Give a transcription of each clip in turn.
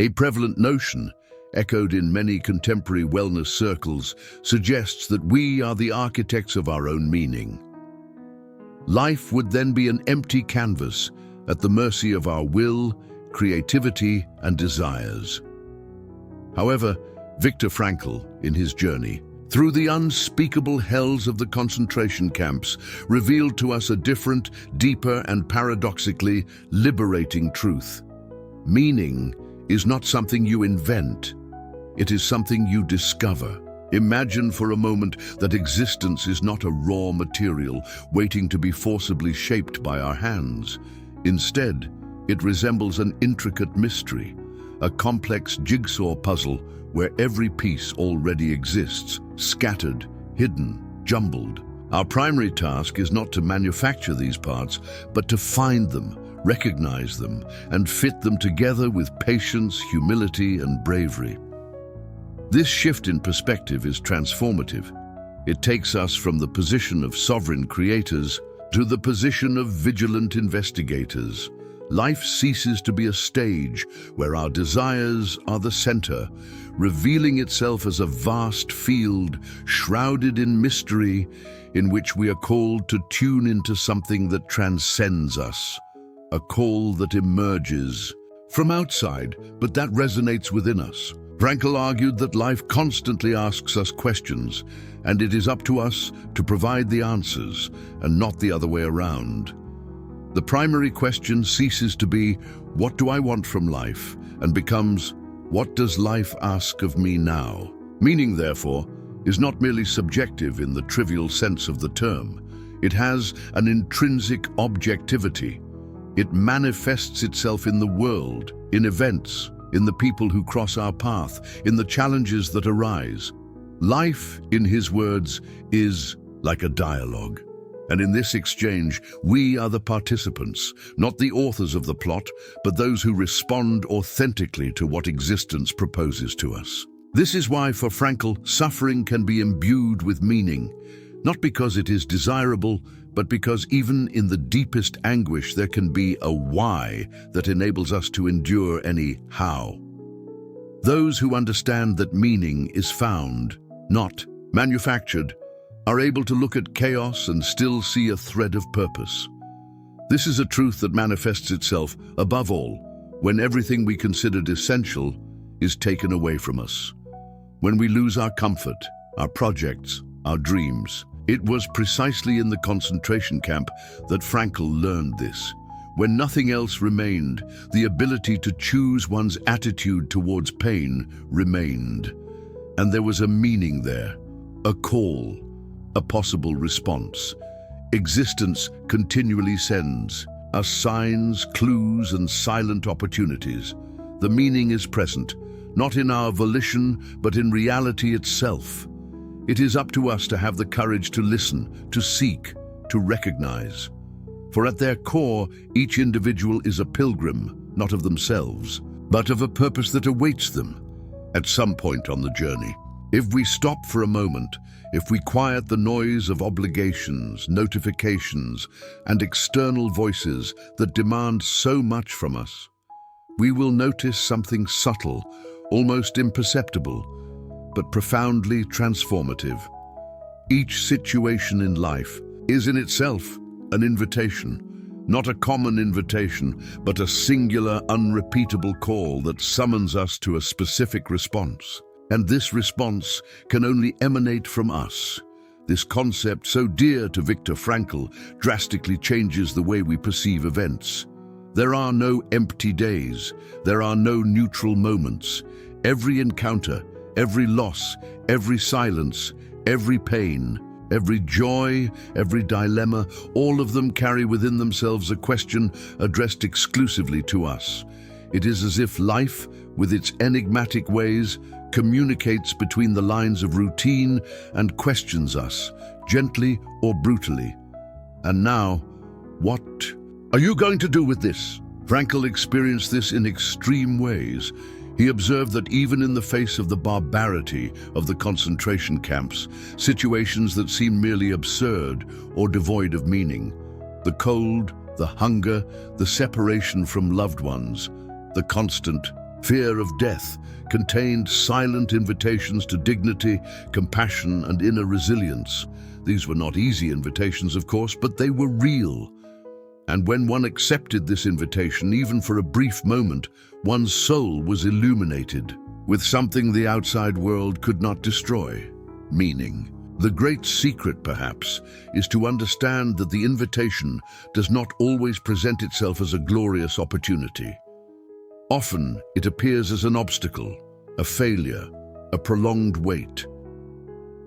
A prevalent notion, echoed in many contemporary wellness circles, suggests that we are the architects of our own meaning. Life would then be an empty canvas at the mercy of our will, creativity, and desires. However, Viktor Frankl, in his journey through the unspeakable hells of the concentration camps, revealed to us a different, deeper, and paradoxically liberating truth. Meaning is not something you invent. It is something you discover. Imagine for a moment that existence is not a raw material waiting to be forcibly shaped by our hands. Instead, it resembles an intricate mystery, a complex jigsaw puzzle where every piece already exists, scattered, hidden, jumbled. Our primary task is not to manufacture these parts, but to find them, recognize them, and fit them together with patience, humility, and bravery. This shift in perspective is transformative. It takes us from the position of sovereign creators to the position of vigilant investigators. Life ceases to be a stage where our desires are the center, revealing itself as a vast field shrouded in mystery in which we are called to tune into something that transcends us, a call that emerges from outside, but that resonates within us. Frankl argued that life constantly asks us questions, and it is up to us to provide the answers, and not the other way around. The primary question ceases to be, what do I want from life, and becomes, what does life ask of me now? Meaning, therefore, is not merely subjective in the trivial sense of the term. It has an intrinsic objectivity. It manifests itself in the world, in events, in the people who cross our path, in the challenges that arise. Life, in his words, is like a dialogue. And in this exchange, we are the participants, not the authors of the plot, but those who respond authentically to what existence proposes to us. This is why, for Frankl, suffering can be imbued with meaning, not because it is desirable, but because even in the deepest anguish there can be a why that enables us to endure any how. Those who understand that meaning is found, not manufactured, are able to look at chaos and still see a thread of purpose. This is a truth that manifests itself, above all, when everything we considered essential is taken away from us. When we lose our comfort, our projects, our dreams. It was precisely in the concentration camp that Frankl learned this. When nothing else remained, the ability to choose one's attitude towards pain remained. And there was a meaning there, a call, a possible response. Existence continually sends us signs, clues, and silent opportunities. The meaning is present, not in our volition, but in reality itself. It is up to us to have the courage to listen, to seek, to recognize. For at their core, each individual is a pilgrim, not of themselves, but of a purpose that awaits them at some point on the journey. If we stop for a moment, if we quiet the noise of obligations, notifications, and external voices that demand so much from us, we will notice something subtle, almost imperceptible, but profoundly transformative. Each situation in life is in itself an invitation, not a common invitation, but a singular, unrepeatable call that summons us to a specific response. And this response can only emanate from us. This concept, so dear to Viktor Frankl, drastically changes the way we perceive events. There are no empty days. There are no neutral moments. Every encounter, every loss, every silence, every pain, every joy, every dilemma, all of them carry within themselves a question addressed exclusively to us. It is as if life, with its enigmatic ways, communicates between the lines of routine and questions us, gently or brutally. And now, what are you going to do with this? Frankl experienced this in extreme ways. He observed that even in the face of the barbarity of the concentration camps, situations that seemed merely absurd or devoid of meaning, the cold, the hunger, the separation from loved ones, the constant Fear of death contained silent invitations to dignity, compassion, and inner resilience. These were not easy invitations, of course, but they were real. And when one accepted this invitation, even for a brief moment, one's soul was illuminated with something the outside world could not destroy: meaning. The great secret, perhaps, is to understand that the invitation does not always present itself as a glorious opportunity. Often, it appears as an obstacle, a failure, a prolonged wait.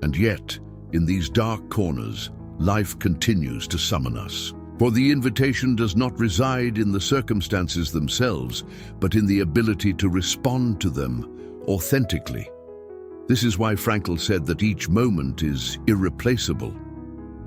And yet, in these dark corners, life continues to summon us. For the invitation does not reside in the circumstances themselves, but in the ability to respond to them authentically. This is why Frankl said that each moment is irreplaceable.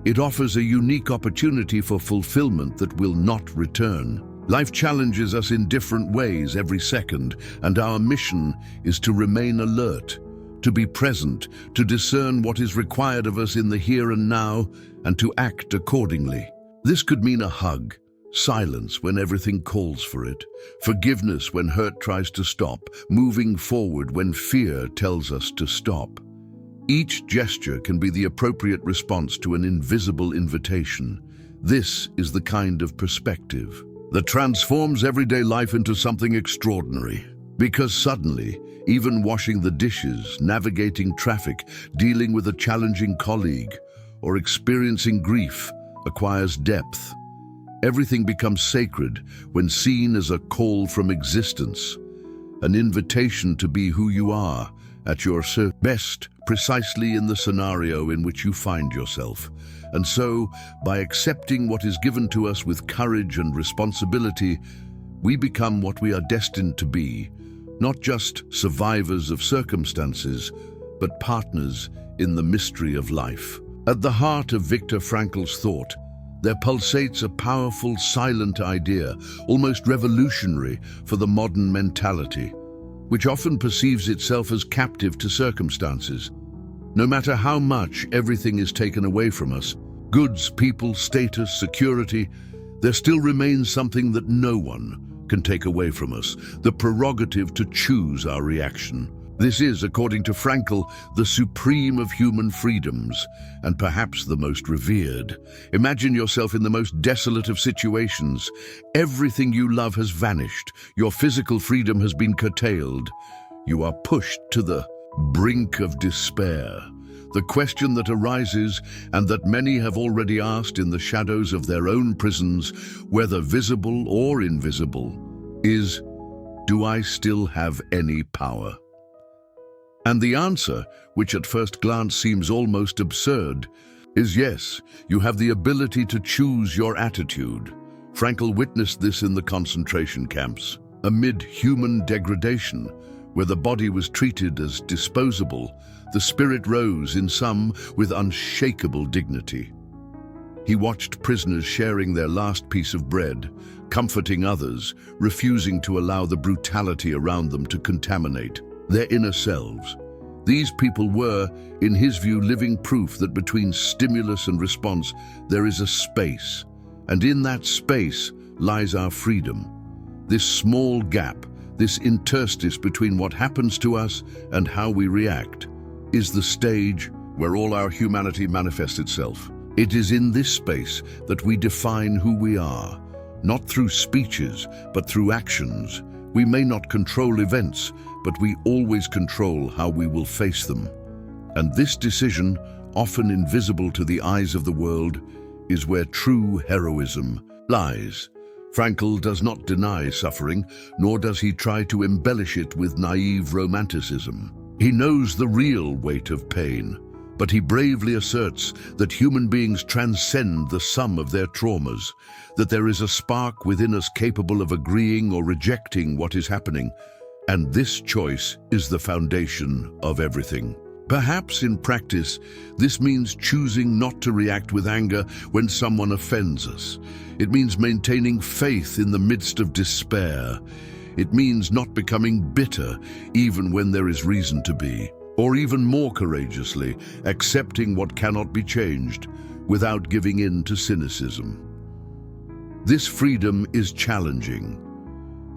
It offers a unique opportunity for fulfillment that will not return. Life challenges us in different ways every second, and our mission is to remain alert, to be present, to discern what is required of us in the here and now, and to act accordingly. This could mean a hug, silence when everything calls for it, forgiveness when hurt tries to stop, moving forward when fear tells us to stop. Each gesture can be the appropriate response to an invisible invitation. This is the kind of perspective that transforms everyday life into something extraordinary. Because suddenly, even washing the dishes, navigating traffic, dealing with a challenging colleague, or experiencing grief acquires depth. Everything becomes sacred when seen as a call from existence, an invitation to be who you are at your best, precisely in the scenario in which you find yourself. And so, by accepting what is given to us with courage and responsibility, we become what we are destined to be, not just survivors of circumstances, but partners in the mystery of life. At the heart of Viktor Frankl's thought, there pulsates a powerful, silent idea, almost revolutionary for the modern mentality, which often perceives itself as captive to circumstances. No matter how much everything is taken away from us, goods, people, status, security, there still remains something that no one can take away from us, the prerogative to choose our reaction. This is, according to Frankl, the supreme of human freedoms, and perhaps the most revered. Imagine yourself in the most desolate of situations. Everything you love has vanished. Your physical freedom has been curtailed. You are pushed to the brink of despair. The question that arises, and that many have already asked in the shadows of their own prisons, whether visible or invisible, is, do I still have any power? And the answer, which at first glance seems almost absurd, is yes, you have the ability to choose your attitude. Frankl witnessed this in the concentration camps. Amid human degradation, where the body was treated as disposable, the spirit rose in some with unshakable dignity. He watched prisoners sharing their last piece of bread, comforting others, refusing to allow the brutality around them to contaminate their inner selves. These people were, in his view, living proof that between stimulus and response there is a space, and in that space lies our freedom. This small gap, this interstice between what happens to us and how we react, is the stage where all our humanity manifests itself. It is in this space that we define who we are, not through speeches, but through actions. We may not control events, but we always control how we will face them. And this decision, often invisible to the eyes of the world, is where true heroism lies. Frankl does not deny suffering, nor does he try to embellish it with naive romanticism. He knows the real weight of pain, but he bravely asserts that human beings transcend the sum of their traumas, that there is a spark within us capable of agreeing or rejecting what is happening, and this choice is the foundation of everything. Perhaps in practice, this means choosing not to react with anger when someone offends us. It means maintaining faith in the midst of despair. It means not becoming bitter even when there is reason to be. Or even more courageously, accepting what cannot be changed without giving in to cynicism. This freedom is challenging.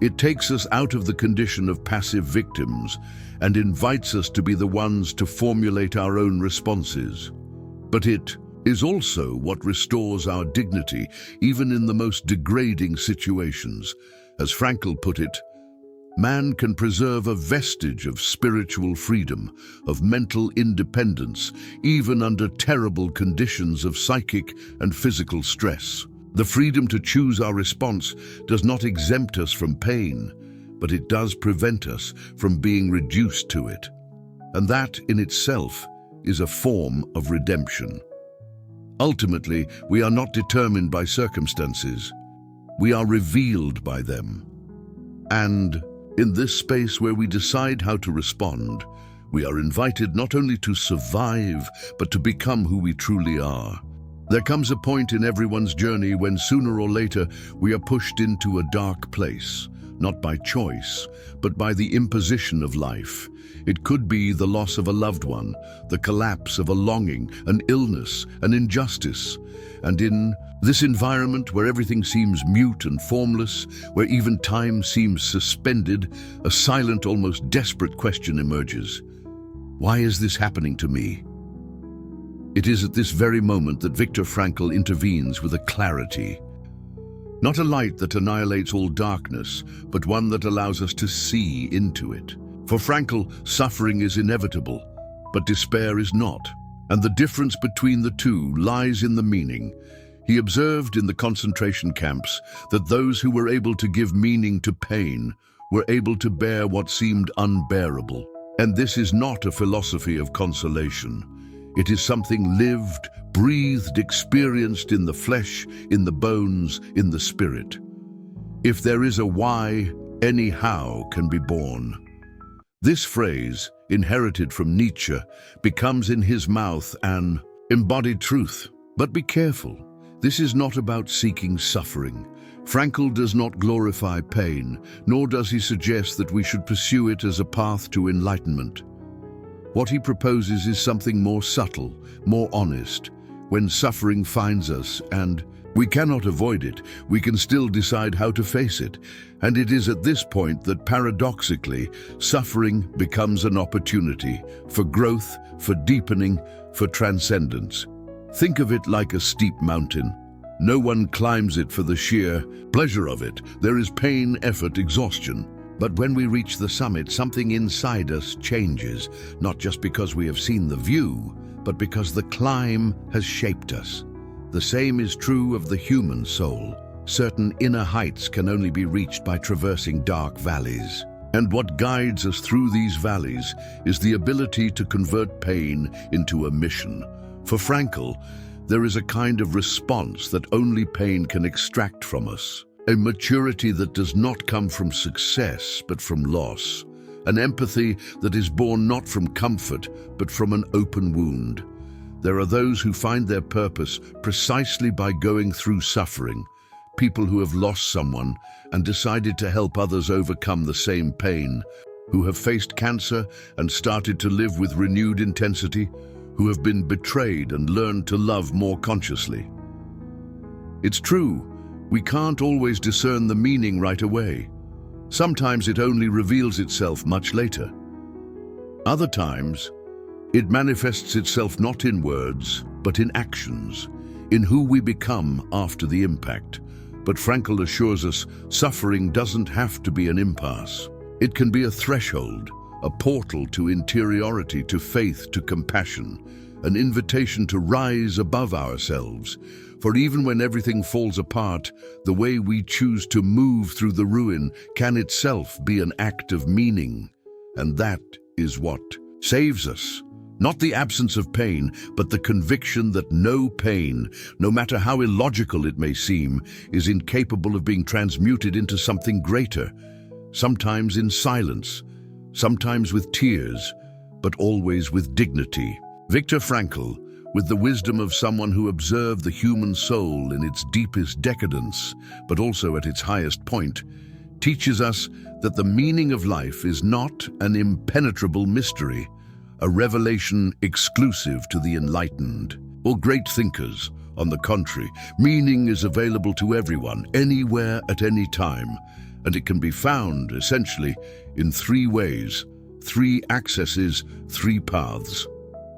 It takes us out of the condition of passive victims and invites us to be the ones to formulate our own responses. But it is also what restores our dignity, even in the most degrading situations. As Frankl put it, man can preserve a vestige of spiritual freedom, of mental independence, even under terrible conditions of psychic and physical stress. The freedom to choose our response does not exempt us from pain, but it does prevent us from being reduced to it. And that in itself is a form of redemption. Ultimately, we are not determined by circumstances. We are revealed by them. And in this space where we decide how to respond, we are invited not only to survive, but to become who we truly are. There comes a point in everyone's journey when sooner or later we are pushed into a dark place, not by choice, but by the imposition of life. It could be the loss of a loved one, the collapse of a longing, an illness, an injustice. And in this environment where everything seems mute and formless, where even time seems suspended, a silent, almost desperate question emerges. Why is this happening to me? It is at this very moment that Viktor Frankl intervenes with a clarity. Not a light that annihilates all darkness, but one that allows us to see into it. For Frankl, suffering is inevitable, but despair is not. And the difference between the two lies in the meaning. He observed in the concentration camps that those who were able to give meaning to pain were able to bear what seemed unbearable. And this is not a philosophy of consolation. It is something lived, breathed, experienced in the flesh, in the bones, in the spirit. If there is a why, any how can be born. This phrase, inherited from Nietzsche, becomes in his mouth an embodied truth. But be careful. This is not about seeking suffering. Frankl does not glorify pain, nor does he suggest that we should pursue it as a path to enlightenment. What he proposes is something more subtle, more honest. When suffering finds us, and we cannot avoid it, we can still decide how to face it. And it is at this point that, paradoxically, suffering becomes an opportunity for growth, for deepening, for transcendence. Think of it like a steep mountain. No one climbs it for the sheer pleasure of it. There is pain, effort, exhaustion. But when we reach the summit, something inside us changes, not just because we have seen the view, but because the climb has shaped us. The same is true of the human soul. Certain inner heights can only be reached by traversing dark valleys. And what guides us through these valleys is the ability to convert pain into a mission. For Frankl, there is a kind of response that only pain can extract from us. A maturity that does not come from success, but from loss. An empathy that is born not from comfort, but from an open wound. There are those who find their purpose precisely by going through suffering. People who have lost someone and decided to help others overcome the same pain. Who have faced cancer and started to live with renewed intensity. Who have been betrayed and learned to love more consciously. It's true. We can't always discern the meaning right away. Sometimes it only reveals itself much later. Other times, it manifests itself not in words, but in actions, in who we become after the impact. But Frankl assures us suffering doesn't have to be an impasse. It can be a threshold, a portal to interiority, to faith, to compassion, an invitation to rise above ourselves. For even when everything falls apart, the way we choose to move through the ruin can itself be an act of meaning. And that is what saves us. Not the absence of pain, but the conviction that no pain, no matter how illogical it may seem, is incapable of being transmuted into something greater. Sometimes in silence, sometimes with tears, but always with dignity. Viktor Frankl, with the wisdom of someone who observed the human soul in its deepest decadence, but also at its highest point, teaches us that the meaning of life is not an impenetrable mystery, a revelation exclusive to the enlightened or great thinkers. On the contrary, meaning is available to everyone, anywhere, at any time. and it can be found, essentially, in three ways, three accesses, three paths.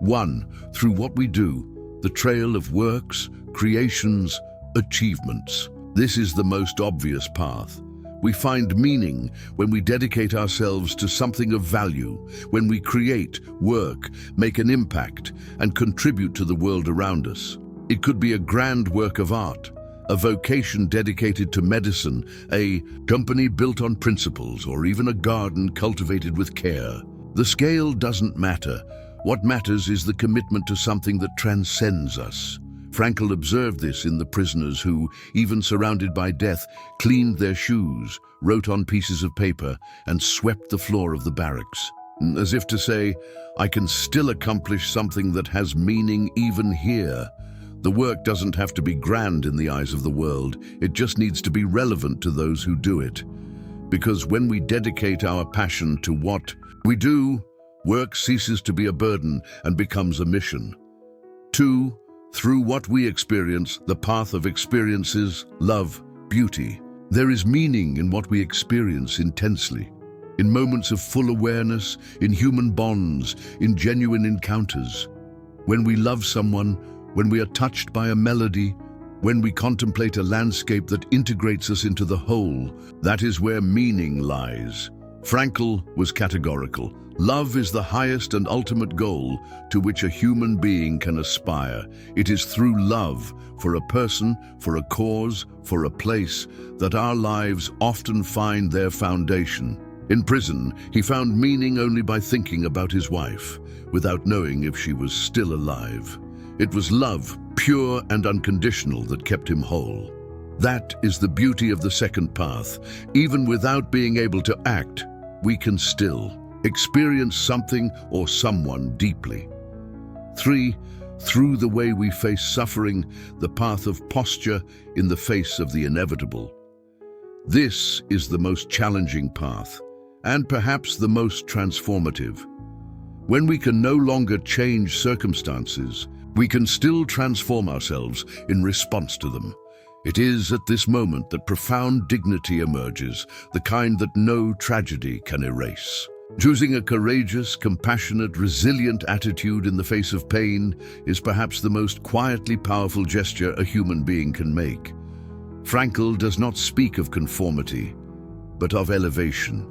1. Through what we do, the trail of works, creations, achievements. This is the most obvious path. We find meaning when we dedicate ourselves to something of value, when we create, work, make an impact, and contribute to the world around us. It could be a grand work of art, a vocation dedicated to medicine, a company built on principles, or even a garden cultivated with care. The scale doesn't matter. What matters is the commitment to something that transcends us. Frankl observed this in the prisoners who, even surrounded by death, cleaned their shoes, wrote on pieces of paper, and swept the floor of the barracks. As if to say, I can still accomplish something that has meaning even here. The work doesn't have to be grand in the eyes of the world, it just needs to be relevant to those who do it. Because when we dedicate our passion to what we do, work ceases to be a burden and becomes a mission. 2. Through what we experience, the path of experiences, love, beauty. There is meaning in what we experience intensely, in moments of full awareness, in human bonds, in genuine encounters. When we love someone, when we are touched by a melody, when we contemplate a landscape that integrates us into the whole, that is where meaning lies. Frankl was categorical. Love is the highest and ultimate goal to which a human being can aspire. It is through love, for a person, for a cause, for a place, that our lives often find their foundation. In prison, he found meaning only by thinking about his wife, without knowing if she was still alive. It was love, pure and unconditional, that kept him whole. That is the beauty of the second path. Even without being able to act, we can still experience something or someone deeply. 3. Through the way we face suffering, the path of posture in the face of the inevitable. This is the most challenging path, and perhaps the most transformative. When we can no longer change circumstances, we can still transform ourselves in response to them. It is at this moment that profound dignity emerges, the kind that no tragedy can erase. Choosing a courageous, compassionate, resilient attitude in the face of pain is perhaps the most quietly powerful gesture a human being can make. Frankl does not speak of conformity, but of elevation,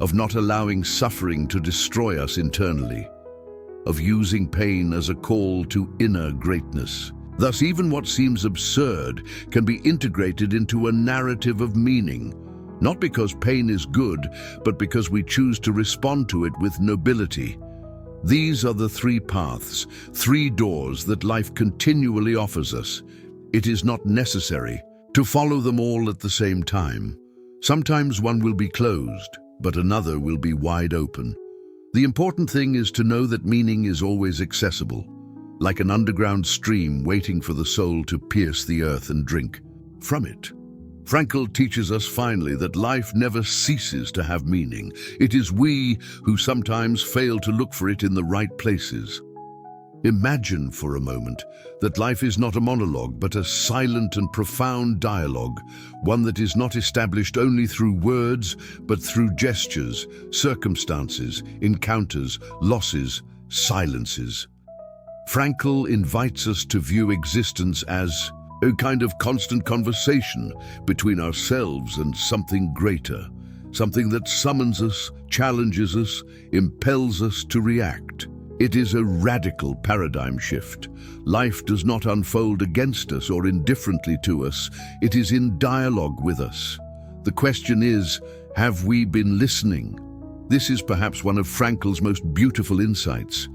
of not allowing suffering to destroy us internally, of using pain as a call to inner greatness. Thus, even what seems absurd can be integrated into a narrative of meaning, not because pain is good, but because we choose to respond to it with nobility. These are the three paths, three doors that life continually offers us. It is not necessary to follow them all at the same time. Sometimes one will be closed, but another will be wide open. The important thing is to know that meaning is always accessible, like an underground stream waiting for the soul to pierce the earth and drink from it. Frankl teaches us finally that life never ceases to have meaning. It is we who sometimes fail to look for it in the right places. Imagine for a moment that life is not a monologue, but a silent and profound dialogue, one that is not established only through words, but through gestures, circumstances, encounters, losses, silences. Frankl invites us to view existence as a kind of constant conversation between ourselves and something greater, something that summons us, challenges us, impels us to react. It is a radical paradigm shift. Life does not unfold against us or indifferently to us. It is in dialogue with us. The question is, have we been listening? This is perhaps one of Frankl's most beautiful insights.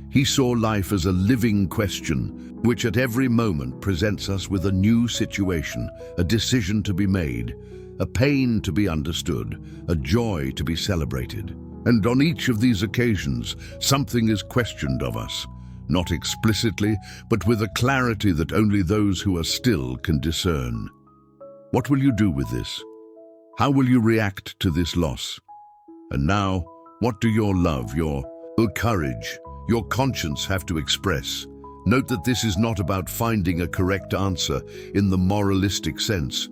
He saw life as a living question, which at every moment presents us with a new situation, a decision to be made, a pain to be understood, a joy to be celebrated. And on each of these occasions, something is questioned of us, not explicitly, but with a clarity that only those who are still can discern. What will you do with this? How will you react to this loss? And now, what do your love, your courage, your conscience have to express? Note that this is not about finding a correct answer in the moralistic sense,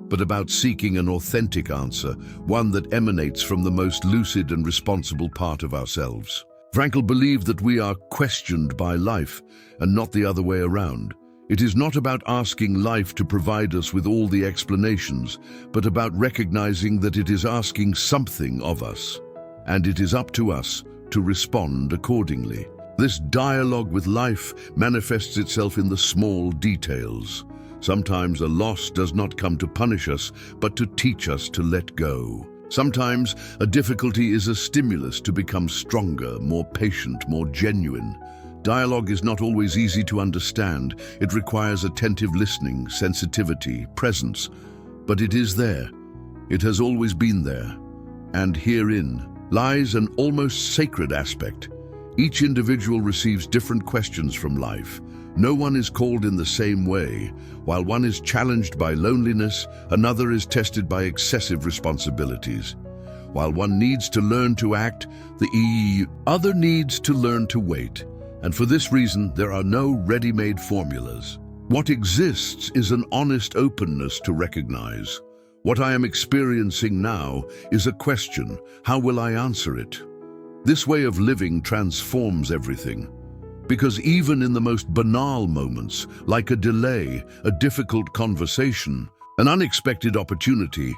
but about seeking an authentic answer, one that emanates from the most lucid and responsible part of ourselves. Frankl believed that we are questioned by life and not the other way around. It is not about asking life to provide us with all the explanations, but about recognizing that it is asking something of us, and it is up to us to respond accordingly. This dialogue with life manifests itself in the small details. Sometimes a loss does not come to punish us, but to teach us to let go. Sometimes a difficulty is a stimulus to become stronger, more patient, more genuine. Dialogue is not always easy to understand. It requires attentive listening, sensitivity, presence. But it is there. It has always been there. And herein lies an almost sacred aspect. Each individual receives different questions from life. No one is called in the same way. While one is challenged by loneliness, another is tested by excessive responsibilities. While one needs to learn to act, the other needs to learn to wait. And for this reason, there are no ready-made formulas. What exists is an honest openness to recognize. What I am experiencing now is a question. How will I answer it? This way of living transforms everything. Because even in the most banal moments, like a delay, a difficult conversation, an unexpected opportunity,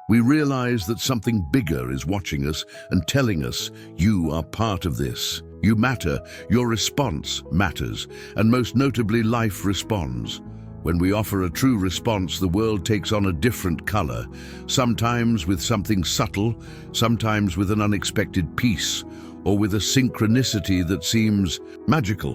we realize that something bigger is watching us and telling us, you are part of this. You matter, your response matters, and most notably, life responds. When we offer a true response, the world takes on a different color, sometimes with something subtle, sometimes with an unexpected peace, or with a synchronicity that seems magical.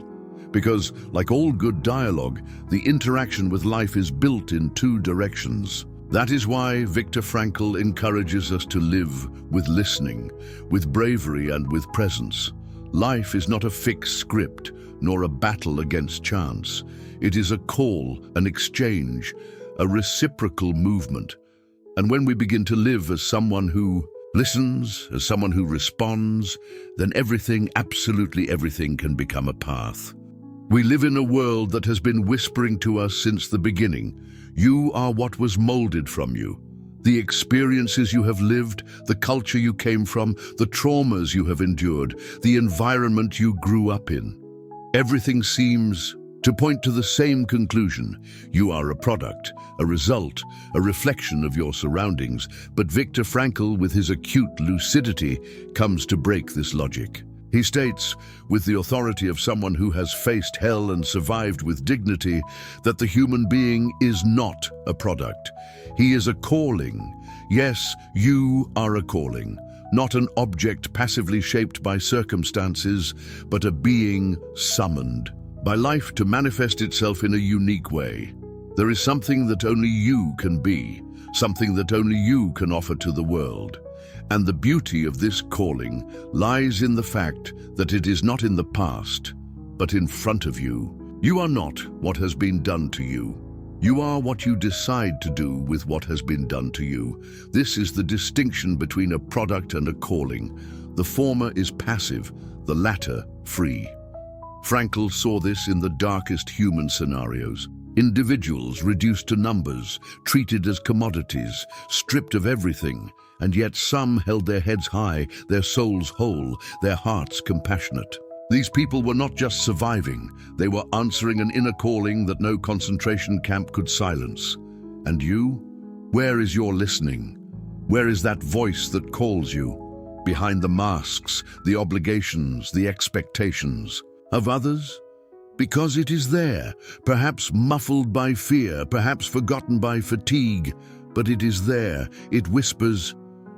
Because, like all good dialogue, the interaction with life is built in two directions. That is why Viktor Frankl encourages us to live with listening, with bravery and with presence. Life is not a fixed script, nor a battle against chance. It is a call, an exchange, a reciprocal movement. And when we begin to live as someone who listens, as someone who responds, then everything, absolutely everything, can become a path. We live in a world that has been whispering to us since the beginning. You are what was molded from you. The experiences you have lived, the culture you came from, the traumas you have endured, the environment you grew up in. Everything seems to point to the same conclusion. You are a product, a result, a reflection of your surroundings. But Viktor Frankl, with his acute lucidity, comes to break this logic. He states, with the authority of someone who has faced hell and survived with dignity, that the human being is not a product. He is a calling. Yes, you are a calling. Not an object passively shaped by circumstances, but a being summoned by life to manifest itself in a unique way. There is something that only you can be, something that only you can offer to the world. And the beauty of this calling lies in the fact that it is not in the past, but in front of you. You are not what has been done to you. You are what you decide to do with what has been done to you. This is the distinction between a product and a calling. The former is passive, the latter free. Frankl saw this in the darkest human scenarios. Individuals reduced to numbers, treated as commodities, stripped of everything, and yet some held their heads high, their souls whole, their hearts compassionate. These people were not just surviving, they were answering an inner calling that no concentration camp could silence. And you? Where is your listening? Where is that voice that calls you? Behind the masks, the obligations, the expectations of others? Because it is there, perhaps muffled by fear, perhaps forgotten by fatigue, but it is there. It whispers,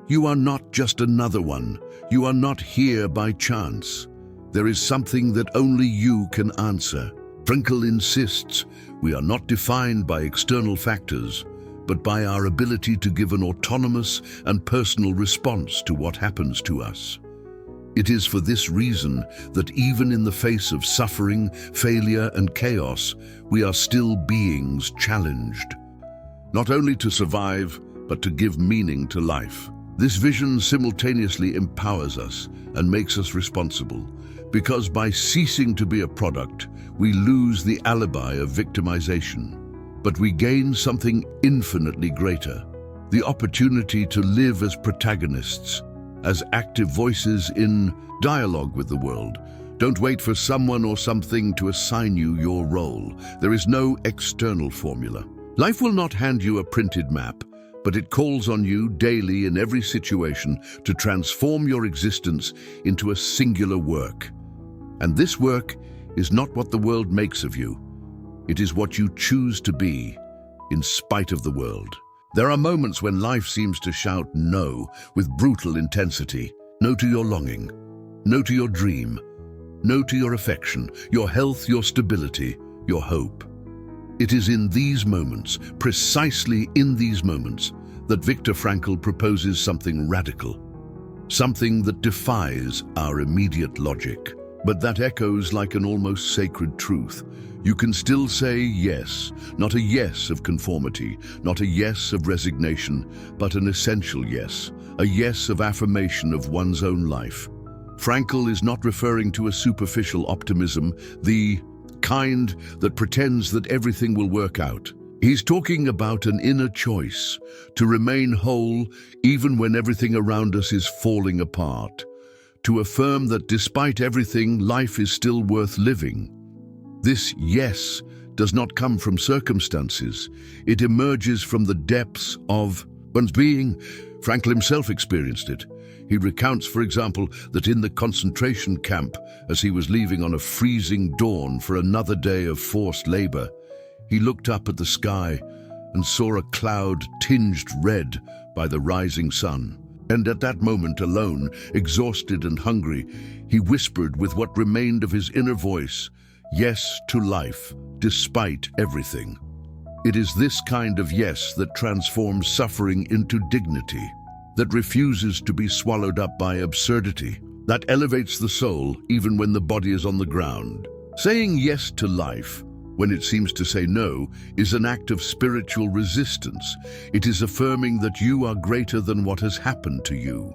you are not just another one. You are not here by chance. There is something that only you can answer. Frankl insists we are not defined by external factors, but by our ability to give an autonomous and personal response to what happens to us. It is for this reason that even in the face of suffering, failure, and chaos, we are still beings challenged, not only to survive, but to give meaning to life. This vision simultaneously empowers us and makes us responsible, because by ceasing to be a product, we lose the alibi of victimization. but we gain something infinitely greater: the opportunity to live as protagonists, as active voices in dialogue with the world. Don't wait for someone or something to assign you your role. There is no external formula. Life will not hand you a printed map, but it calls on you daily in every situation to transform your existence into a singular work. And this work is not what the world makes of you. It is what you choose to be, in spite of the world. There are moments when life seems to shout no with brutal intensity. No to your longing. No to your dream. No to your affection, your health, your stability, your hope. It is in these moments, precisely in these moments, that Viktor Frankl proposes something radical. Something that defies our immediate logic, but that echoes like an almost sacred truth. You can still say yes, not a yes of conformity, not a yes of resignation, but an essential yes, a yes of affirmation of one's own life. Frankl is not referring to a superficial optimism, the kind that pretends that everything will work out. He's talking about an inner choice, to remain whole even when everything around us is falling apart, to affirm that despite everything, life is still worth living. This yes does not come from circumstances. It emerges from the depths of one's being. Frankl himself experienced it. He recounts, for example, that in the concentration camp, as he was leaving on a freezing dawn for another day of forced labor, he looked up at the sky and saw a cloud tinged red by the rising sun. And at that moment alone, exhausted and hungry, he whispered with what remained of his inner voice, yes to life, despite everything. It is this kind of yes that transforms suffering into dignity, that refuses to be swallowed up by absurdity, that elevates the soul even when the body is on the ground. Saying yes to life, when it seems to say no, is an act of spiritual resistance. It is affirming that you are greater than what has happened to you,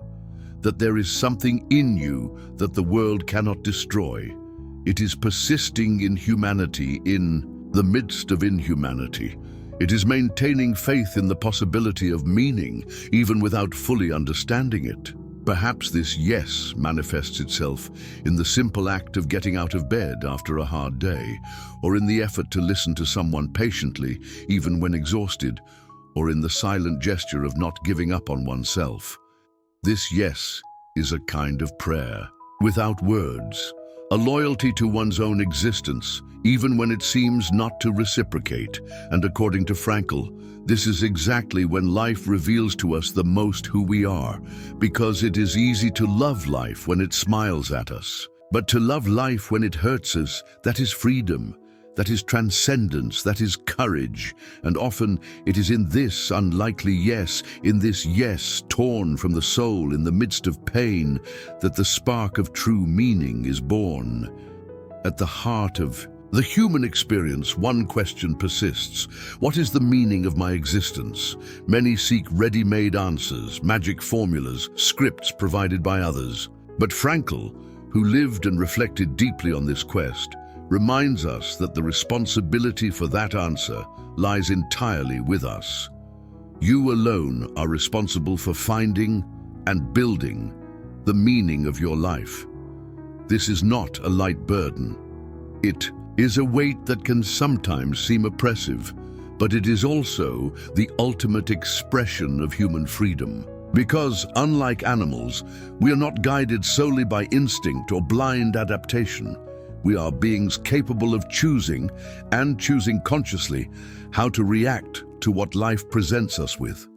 that there is something in you that the world cannot destroy. It is persisting in humanity in the midst of inhumanity. It is maintaining faith in the possibility of meaning, even without fully understanding it. Perhaps this yes manifests itself in the simple act of getting out of bed after a hard day, or in the effort to listen to someone patiently, even when exhausted, or in the silent gesture of not giving up on oneself. This yes is a kind of prayer, without words, a loyalty to one's own existence, even when it seems not to reciprocate. And according to Frankl, this is exactly when life reveals to us the most who we are, because it is easy to love life when it smiles at us. But to love life when it hurts us, that is freedom, that is transcendence, that is courage. And often it is in this unlikely yes, in this yes torn from the soul in the midst of pain, that the spark of true meaning is born. At the heart of the human experience, one question persists. What is the meaning of my existence? Many seek ready-made answers, magic formulas, scripts provided by others. But Frankl, who lived and reflected deeply on this quest, reminds us that the responsibility for that answer lies entirely with us. You alone are responsible for finding and building the meaning of your life. This is not a light burden. It is a weight that can sometimes seem oppressive, but it is also the ultimate expression of human freedom. Because, unlike animals, we are not guided solely by instinct or blind adaptation. We are beings capable of choosing, and choosing consciously, how to react to what life presents us with.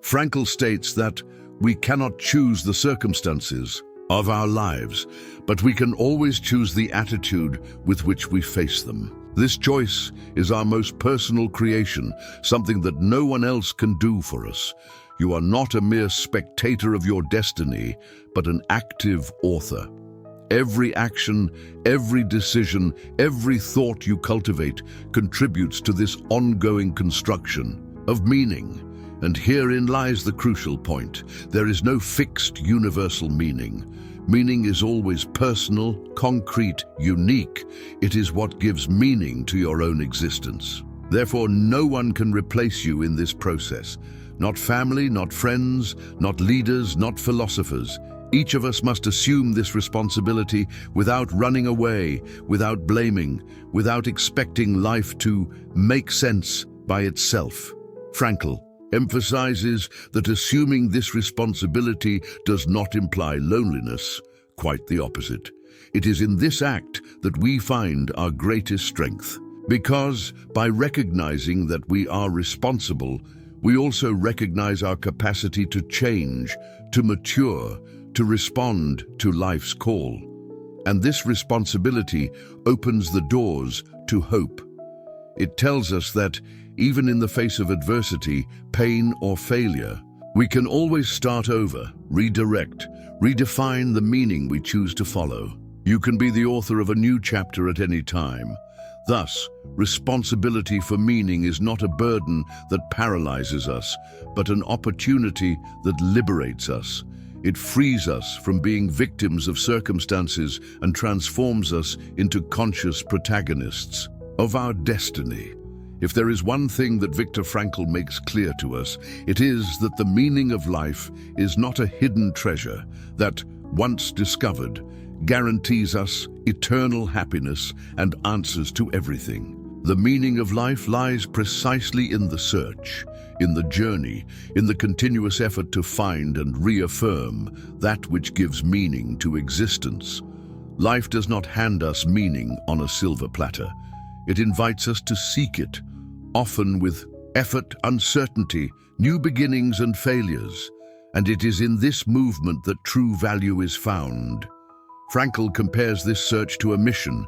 Frankl states that we cannot choose the circumstances of our lives, but we can always choose the attitude with which we face them. This choice is our most personal creation, something that no one else can do for us. You are not a mere spectator of your destiny, but an active author. Every action, every decision, every thought you cultivate contributes to this ongoing construction of meaning. And herein lies the crucial point. There is no fixed universal meaning. Meaning is always personal, concrete, unique. It is what gives meaning to your own existence. Therefore, no one can replace you in this process. Not family, not friends, not leaders, not philosophers. Each of us must assume this responsibility without running away, without blaming, without expecting life to make sense by itself. Frankl emphasizes that assuming this responsibility does not imply loneliness, quite the opposite. It is in this act that we find our greatest strength. Because by recognizing that we are responsible, we also recognize our capacity to change, to mature, to respond to life's call. And this responsibility opens the doors to hope. It tells us that even in the face of adversity, pain or failure, we can always start over, redirect, redefine the meaning we choose to follow. You can be the author of a new chapter at any time. Thus, responsibility for meaning is not a burden that paralyzes us, but an opportunity that liberates us. It frees us from being victims of circumstances and transforms us into conscious protagonists of our destiny. If there is one thing that Viktor Frankl makes clear to us, it is that the meaning of life is not a hidden treasure that, once discovered, guarantees us eternal happiness and answers to everything. The meaning of life lies precisely in the search, in the journey, in the continuous effort to find and reaffirm that which gives meaning to existence. Life does not hand us meaning on a silver platter. It invites us to seek it, often with effort, uncertainty, new beginnings and failures. And it is in this movement that true value is found. Frankl compares this search to a mission,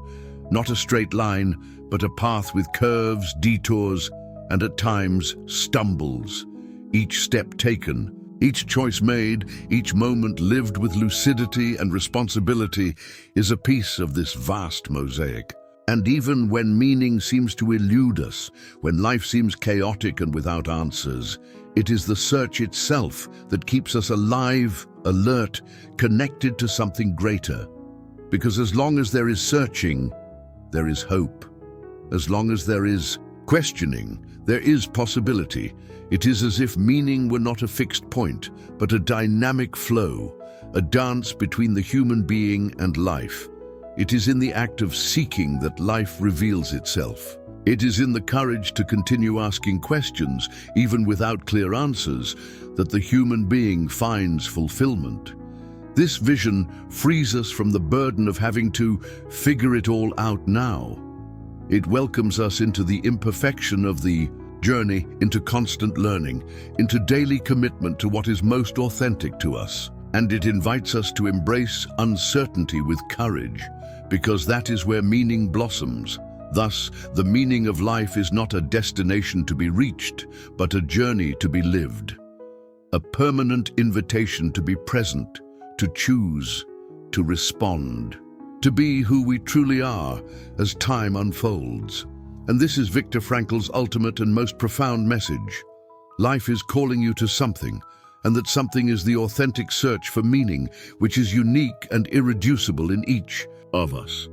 not a straight line, but a path with curves, detours, and at times stumbles. Each step taken, each choice made, each moment lived with lucidity and responsibility is a piece of this vast mosaic. And even when meaning seems to elude us, when life seems chaotic and without answers, it is the search itself that keeps us alive, alert, connected to something greater. Because as long as there is searching, there is hope. As long as there is questioning, there is possibility. It is as if meaning were not a fixed point, but a dynamic flow, a dance between the human being and life. It is in the act of seeking that life reveals itself. It is in the courage to continue asking questions, even without clear answers, that the human being finds fulfillment. This vision frees us from the burden of having to figure it all out now. It welcomes us into the imperfection of the journey, into constant learning, into daily commitment to what is most authentic to us. And it invites us to embrace uncertainty with courage, because that is where meaning blossoms. Thus, the meaning of life is not a destination to be reached, but a journey to be lived. A permanent invitation to be present, to choose, to respond, to be who we truly are as time unfolds. And this is Viktor Frankl's ultimate and most profound message. Life is calling you to something, and that something is the authentic search for meaning, which is unique and irreducible in each of us.